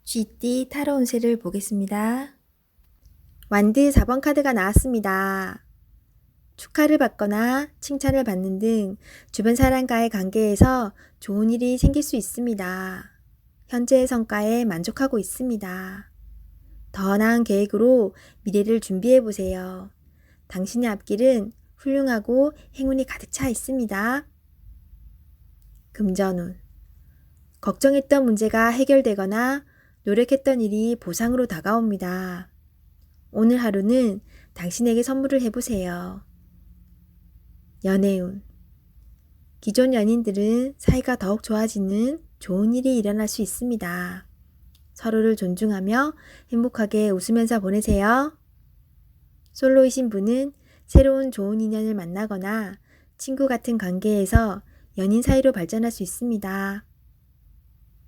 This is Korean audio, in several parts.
쥐띠 타로 운세를 보겠습니다. 완드 4번 카드가 나왔습니다. 축하를 받거나 칭찬을 받는 등 주변 사람과의 관계에서 좋은 일이 생길 수 있습니다. 현재의 성과에 만족하고 있습니다. 더 나은 계획으로 미래를 준비해 보세요. 당신의 앞길은 훌륭하고 행운이 가득 차 있습니다. 금전운. 걱정했던 문제가 해결되거나 노력했던 일이 보상으로 다가옵니다. 오늘 하루는 당신에게 선물을 해보세요. 연애운. 기존 연인들은 사이가 더욱 좋아지는 좋은 일이 일어날 수 있습니다. 서로를 존중하며 행복하게 웃으면서 보내세요. 솔로이신 분은 새로운 좋은 인연을 만나거나 친구 같은 관계에서 연인 사이로 발전할 수 있습니다.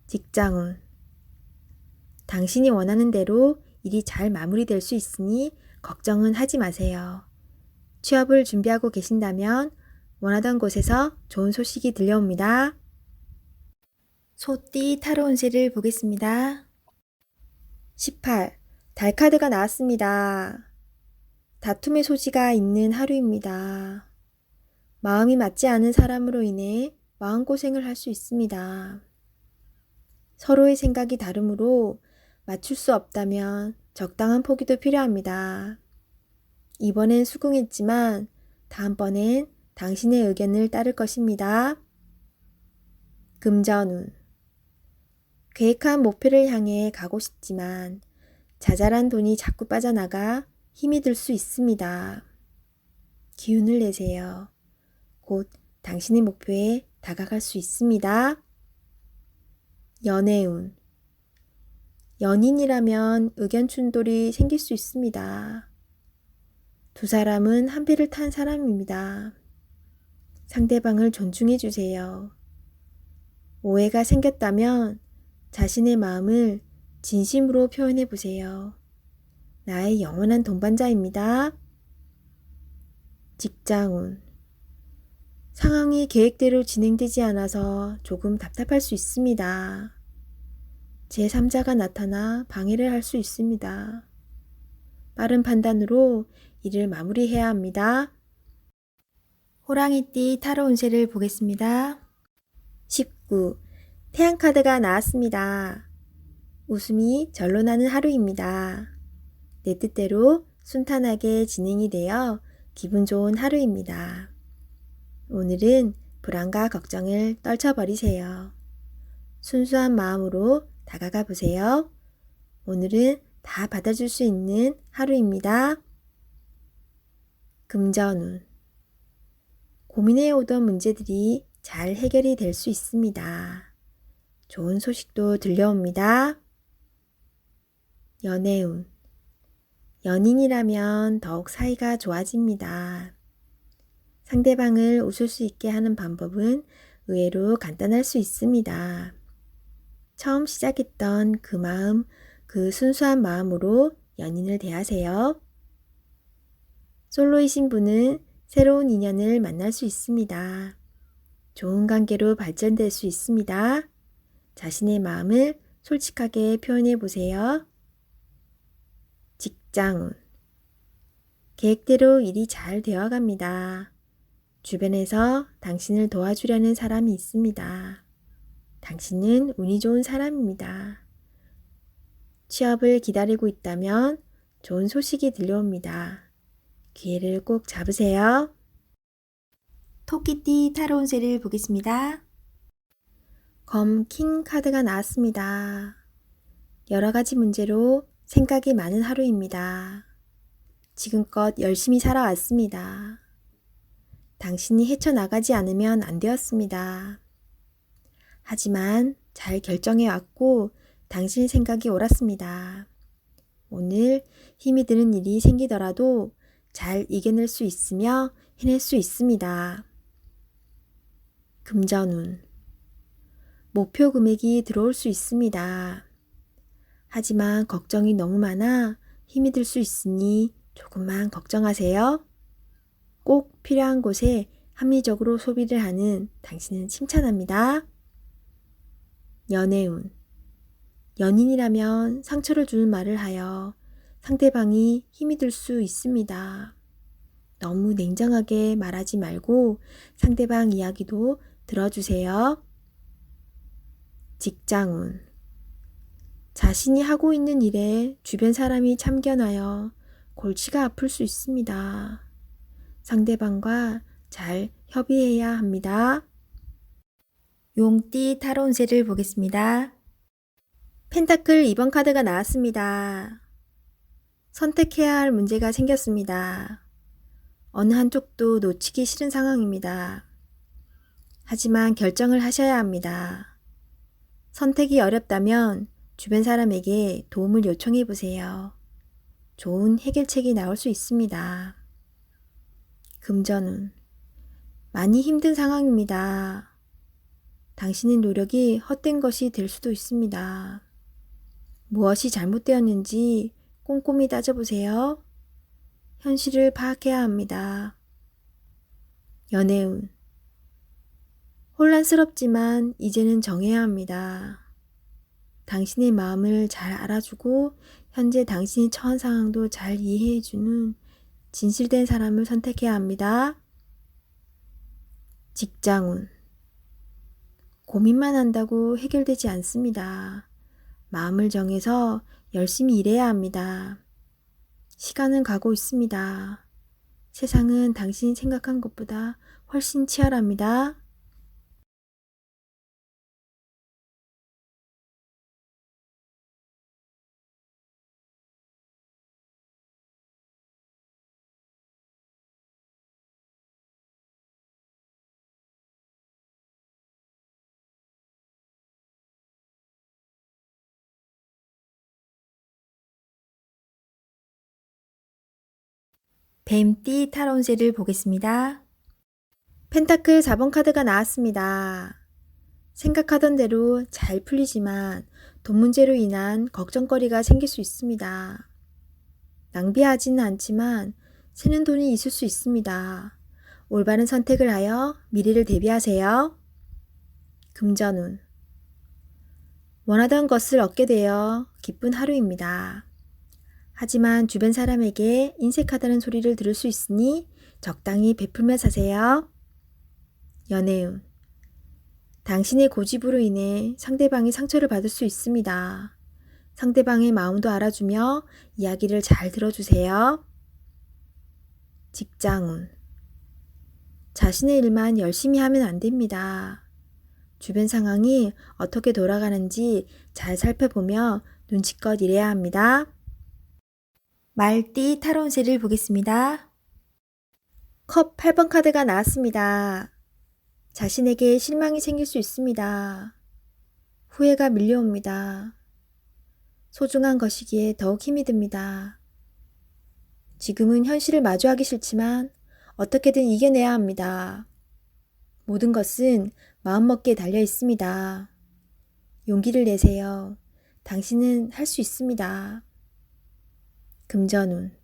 직장운. 당신이 원하는 대로 일이 잘 마무리될 수 있으니 걱정은 하지 마세요. 취업을 준비하고 계신다면 원하던 곳에서 좋은 소식이 들려옵니다. 소띠 타로 운세를 보겠습니다. 18. 달 카드가 나왔습니다. 다툼의 소지가 있는 하루입니다. 마음이 맞지 않은 사람으로 인해 마음고생을 할 수 있습니다. 서로의 생각이 다르므로 맞출 수 없다면 적당한 포기도 필요합니다. 이번엔 수긍했지만 다음번엔 당신의 의견을 따를 것입니다. 금전운. 계획한 목표를 향해 가고 싶지만 자잘한 돈이 자꾸 빠져나가 힘이 들 수 있습니다. 기운을 내세요. 곧 당신의 목표에 다가갈 수 있습니다. 연애운. 연인이라면 의견 충돌이 생길 수 있습니다. 두 사람은 한 배를 탄 사람입니다. 상대방을 존중해 주세요. 오해가 생겼다면 자신의 마음을 진심으로 표현해 보세요. 나의 영원한 동반자입니다. 직장운. 상황이 계획대로 진행되지 않아서 조금 답답할 수 있습니다. 제3자가 나타나 방해를 할 수 있습니다. 빠른 판단으로 일을 마무리해야 합니다. 호랑이띠 타로 운세를 보겠습니다. 19. 태양 카드가 나왔습니다. 웃음이 절로 나는 하루입니다. 내 뜻대로 순탄하게 진행이 되어 기분 좋은 하루입니다. 오늘은 불안과 걱정을 떨쳐버리세요. 순수한 마음으로 다가가 보세요. 오늘은 다 받아줄 수 있는 하루입니다. 금전운. 고민해 오던 문제들이 잘 해결이 될 수 있습니다. 좋은 소식도 들려옵니다. 연애운. 연인이라면 더욱 사이가 좋아집니다. 상대방을 웃을 수 있게 하는 방법은 의외로 간단할 수 있습니다. 처음 시작했던 그 마음, 그 순수한 마음으로 연인을 대하세요. 솔로이신 분은 새로운 인연을 만날 수 있습니다. 좋은 관계로 발전될 수 있습니다. 자신의 마음을 솔직하게 표현해 보세요. 직장운. 계획대로 일이 잘 되어갑니다. 주변에서 당신을 도와주려는 사람이 있습니다. 당신은 운이 좋은 사람입니다. 취업을 기다리고 있다면 좋은 소식이 들려옵니다. 기회를 꼭 잡으세요. 토끼띠 타로 운세를 보겠습니다. 검 킹 카드가 나왔습니다. 여러 가지 문제로 생각이 많은 하루입니다. 지금껏 열심히 살아왔습니다. 당신이 헤쳐나가지 않으면 안 되었습니다. 하지만 잘 결정해 왔고 당신 생각이 옳았습니다. 오늘 힘이 드는 일이 생기더라도 잘 이겨낼 수 있으며 해낼 수 있습니다. 금전운. 목표 금액이 들어올 수 있습니다. 하지만 걱정이 너무 많아 힘이 들 수 있으니 조금만 걱정하세요. 꼭 필요한 곳에 합리적으로 소비를 하는 당신은 칭찬합니다. 연애운. 연인이라면 상처를 주는 말을 하여 상대방이 힘이 들 수 있습니다. 너무 냉정하게 말하지 말고 상대방 이야기도 들어주세요. 직장운. 자신이 하고 있는 일에 주변 사람이 참견하여 골치가 아플 수 있습니다. 상대방과 잘 협의해야 합니다. 용띠 타로 운세를 보겠습니다. 펜타클 2번 카드가 나왔습니다. 선택해야 할 문제가 생겼습니다. 어느 한쪽도 놓치기 싫은 상황입니다. 하지만 결정을 하셔야 합니다. 선택이 어렵다면 주변 사람에게 도움을 요청해 보세요. 좋은 해결책이 나올 수 있습니다. 금전운. 많이 힘든 상황입니다. 당신의 노력이 헛된 것이 될 수도 있습니다. 무엇이 잘못되었는지 꼼꼼히 따져보세요. 현실을 파악해야 합니다. 연애운. 혼란스럽지만 이제는 정해야 합니다. 당신의 마음을 잘 알아주고 현재 당신이 처한 상황도 잘 이해해주는 진실된 사람을 선택해야 합니다. 직장운. 고민만 한다고 해결되지 않습니다. 마음을 정해서 열심히 일해야 합니다. 시간은 가고 있습니다. 세상은 당신이 생각한 것보다 훨씬 치열합니다. 뱀띠 타로 운세를 보겠습니다. 펜타클 4번 카드가 나왔습니다. 생각하던 대로 잘 풀리지만 돈 문제로 인한 걱정거리가 생길 수 있습니다. 낭비하지는 않지만 새는 돈이 있을 수 있습니다. 올바른 선택을 하여 미래를 대비하세요. 금전운. 원하던 것을 얻게 되어 기쁜 하루입니다. 하지만 주변 사람에게 인색하다는 소리를 들을 수 있으니 적당히 베풀며 사세요. 연애운. 당신의 고집으로 인해 상대방이 상처를 받을 수 있습니다. 상대방의 마음도 알아주며 이야기를 잘 들어주세요. 직장운. 자신의 일만 열심히 하면 안 됩니다. 주변 상황이 어떻게 돌아가는지 잘 살펴보며 눈치껏 일해야 합니다. 말띠 타로 운세를 보겠습니다. 컵 8번 카드가 나왔습니다. 자신에게 실망이 생길 수 있습니다. 후회가 밀려옵니다. 소중한 것이기에 더욱 힘이 듭니다. 지금은 현실을 마주하기 싫지만 어떻게든 이겨내야 합니다. 모든 것은 마음먹기에 달려 있습니다. 용기를 내세요. 당신은 할 수 있습니다. 금전운.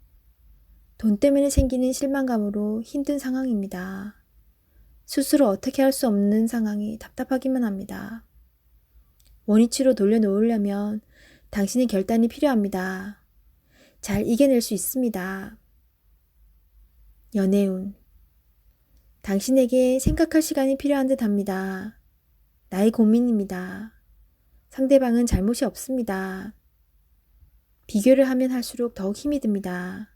돈 때문에 생기는 실망감으로 힘든 상황입니다. 스스로 어떻게 할 수 없는 상황이 답답하기만 합니다. 원위치로 돌려놓으려면 당신의 결단이 필요합니다. 잘 이겨낼 수 있습니다. 연애운. 당신에게 생각할 시간이 필요한 듯 합니다. 나의 고민입니다. 상대방은 잘못이 없습니다. 비교를 하면 할수록 더욱 힘이 듭니다.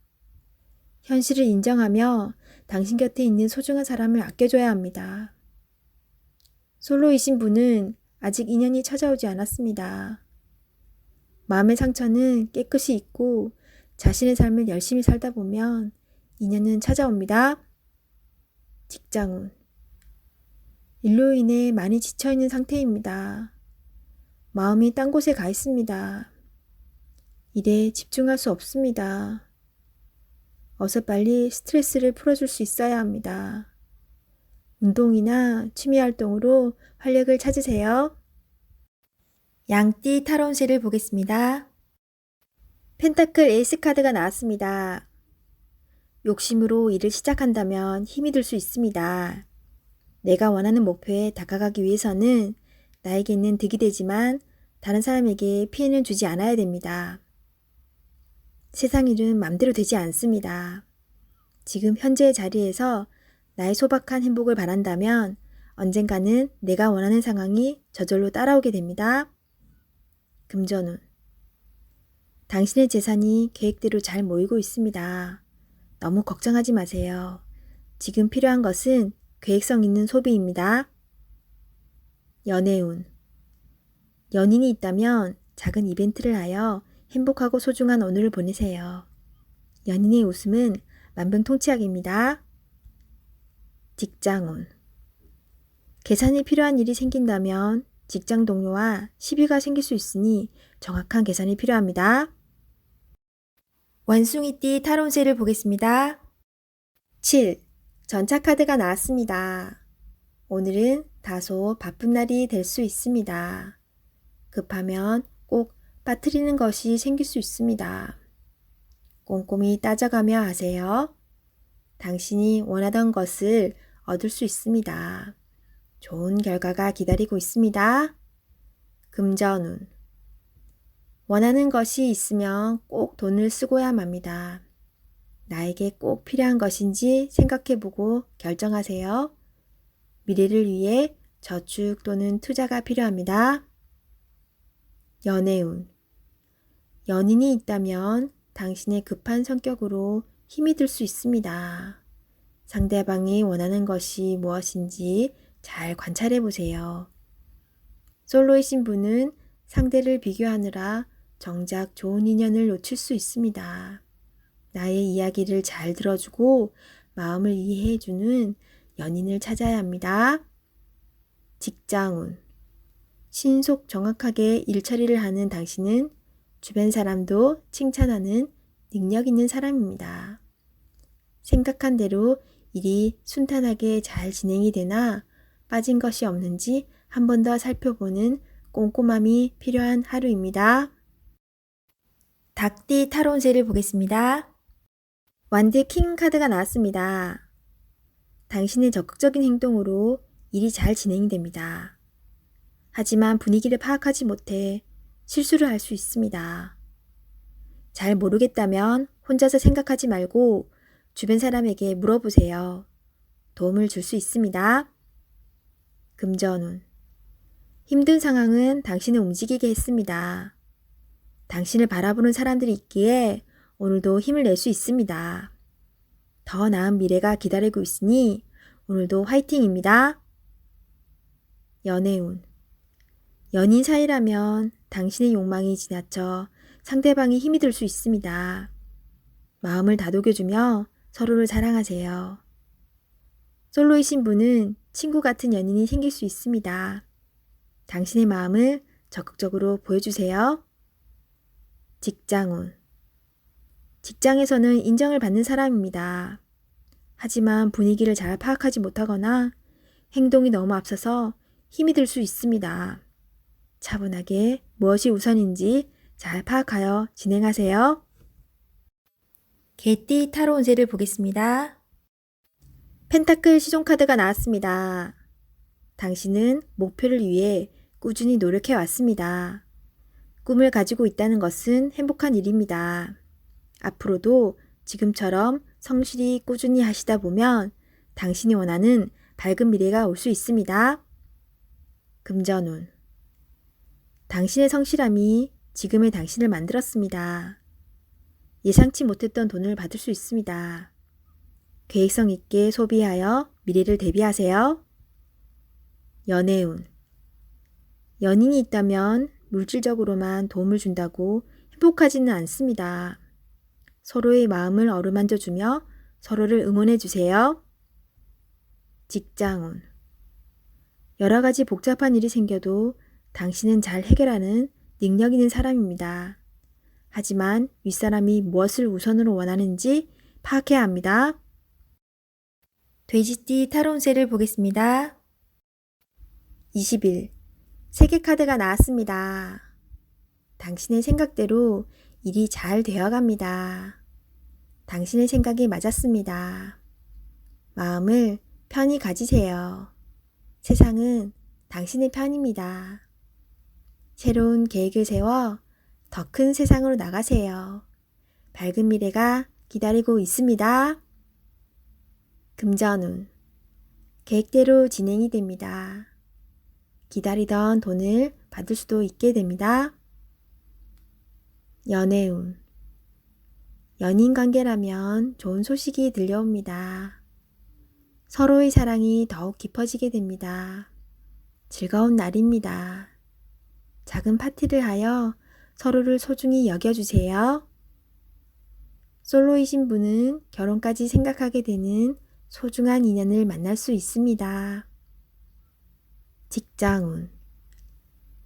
현실을 인정하며 당신 곁에 있는 소중한 사람을 아껴줘야 합니다. 솔로이신 분은 아직 인연이 찾아오지 않았습니다. 마음의 상처는 깨끗이 잊고 자신의 삶을 열심히 살다 보면 인연은 찾아옵니다. 직장운. 일로 인해 많이 지쳐있는 상태입니다. 마음이 딴 곳에 가 있습니다. 일에 집중할 수 없습니다. 어서 빨리 스트레스를 풀어줄 수 있어야 합니다. 운동이나 취미활동으로 활력을 찾으세요. 양띠 타로 운세를 보겠습니다. 펜타클 에이스 카드가 나왔습니다. 욕심으로 일을 시작한다면 힘이 들 수 있습니다. 내가 원하는 목표에 다가가기 위해서는 나에게는 득이 되지만 다른 사람에게 피해는 주지 않아야 됩니다. 세상 일은 맘대로 되지 않습니다. 지금 현재의 자리에서 나의 소박한 행복을 바란다면 언젠가는 내가 원하는 상황이 저절로 따라오게 됩니다. 금전운. 당신의 재산이 계획대로 잘 모이고 있습니다. 너무 걱정하지 마세요. 지금 필요한 것은 계획성 있는 소비입니다. 연애운. 연인이 있다면 작은 이벤트를 하여 행복하고 소중한 오늘을 보내세요. 연인의 웃음은 만병통치약입니다. 직장운. 계산이 필요한 일이 생긴다면 직장 동료와 시비가 생길 수 있으니 정확한 계산이 필요합니다. 원숭이띠 타로운세를 보겠습니다. 7. 전차카드가 나왔습니다. 오늘은 다소 바쁜 날이 될 수 있습니다. 급하면 꼭 빠뜨리는 것이 생길 수 있습니다. 꼼꼼히 따져가며 하세요. 당신이 원하던 것을 얻을 수 있습니다. 좋은 결과가 기다리고 있습니다. 금전운. 원하는 것이 있으면 꼭 돈을 쓰고야 맙니다. 나에게 꼭 필요한 것인지 생각해보고 결정하세요. 미래를 위해 저축 또는 투자가 필요합니다. 연애운. 연인이 있다면 당신의 급한 성격으로 힘이 들 수 있습니다. 상대방이 원하는 것이 무엇인지 잘 관찰해 보세요. 솔로이신 분은 상대를 비교하느라 정작 좋은 인연을 놓칠 수 있습니다. 나의 이야기를 잘 들어주고 마음을 이해해주는 연인을 찾아야 합니다. 직장운. 신속 정확하게 일처리를 하는 당신은 주변 사람도 칭찬하는 능력 있는 사람입니다. 생각한 대로 일이 순탄하게 잘 진행이 되나 빠진 것이 없는지 한 번 더 살펴보는 꼼꼼함이 필요한 하루입니다. 닭띠 타로운세를 보겠습니다. 완드 킹 카드가 나왔습니다. 당신의 적극적인 행동으로 일이 잘 진행이 됩니다. 하지만 분위기를 파악하지 못해 실수를 할 수 있습니다. 잘 모르겠다면 혼자서 생각하지 말고 주변 사람에게 물어보세요. 도움을 줄 수 있습니다. 금전운. 힘든 상황은 당신을 움직이게 했습니다. 당신을 바라보는 사람들이 있기에 오늘도 힘을 낼 수 있습니다. 더 나은 미래가 기다리고 있으니 오늘도 화이팅입니다. 연애운. 연인 사이라면 당신의 욕망이 지나쳐 상대방이 힘이 들 수 있습니다. 마음을 다독여주며 서로를 사랑하세요. 솔로이신 분은 친구 같은 연인이 생길 수 있습니다. 당신의 마음을 적극적으로 보여주세요. 직장운. 직장에서는 인정을 받는 사람입니다. 하지만 분위기를 잘 파악하지 못하거나 행동이 너무 앞서서 힘이 들 수 있습니다. 차분하게 무엇이 우선인지 잘 파악하여 진행하세요. 개띠 타로 운세를 보겠습니다. 펜타클 시종카드가 나왔습니다. 당신은 목표를 위해 꾸준히 노력해 왔습니다. 꿈을 가지고 있다는 것은 행복한 일입니다. 앞으로도 지금처럼 성실히 꾸준히 하시다 보면 당신이 원하는 밝은 미래가 올 수 있습니다. 금전운. 당신의 성실함이 지금의 당신을 만들었습니다. 예상치 못했던 돈을 받을 수 있습니다. 계획성 있게 소비하여 미래를 대비하세요. 연애운. 연인이 있다면 물질적으로만 도움을 준다고 행복하지는 않습니다. 서로의 마음을 어루만져 주며 서로를 응원해 주세요. 직장운. 여러 가지 복잡한 일이 생겨도 당신은 잘 해결하는 능력 있는 사람입니다. 하지만 윗사람이 무엇을 우선으로 원하는지 파악해야 합니다. 돼지띠 타로 운세를 보겠습니다. 20일. 세계 카드가 나왔습니다. 당신의 생각대로 일이 잘 되어갑니다. 당신의 생각이 맞았습니다. 마음을 편히 가지세요. 세상은 당신의 편입니다. 새로운 계획을 세워 더 큰 세상으로 나가세요. 밝은 미래가 기다리고 있습니다. 금전운. 계획대로 진행이 됩니다. 기다리던 돈을 받을 수도 있게 됩니다. 연애운. 연인 관계라면 좋은 소식이 들려옵니다. 서로의 사랑이 더욱 깊어지게 됩니다. 즐거운 날입니다. 작은 파티를 하여 서로를 소중히 여겨주세요. 솔로이신 분은 결혼까지 생각하게 되는 소중한 인연을 만날 수 있습니다. 직장운.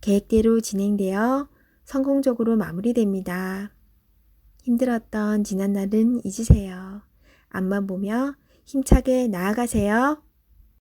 계획대로 진행되어 성공적으로 마무리됩니다. 힘들었던 지난날은 잊으세요. 앞만 보며 힘차게 나아가세요.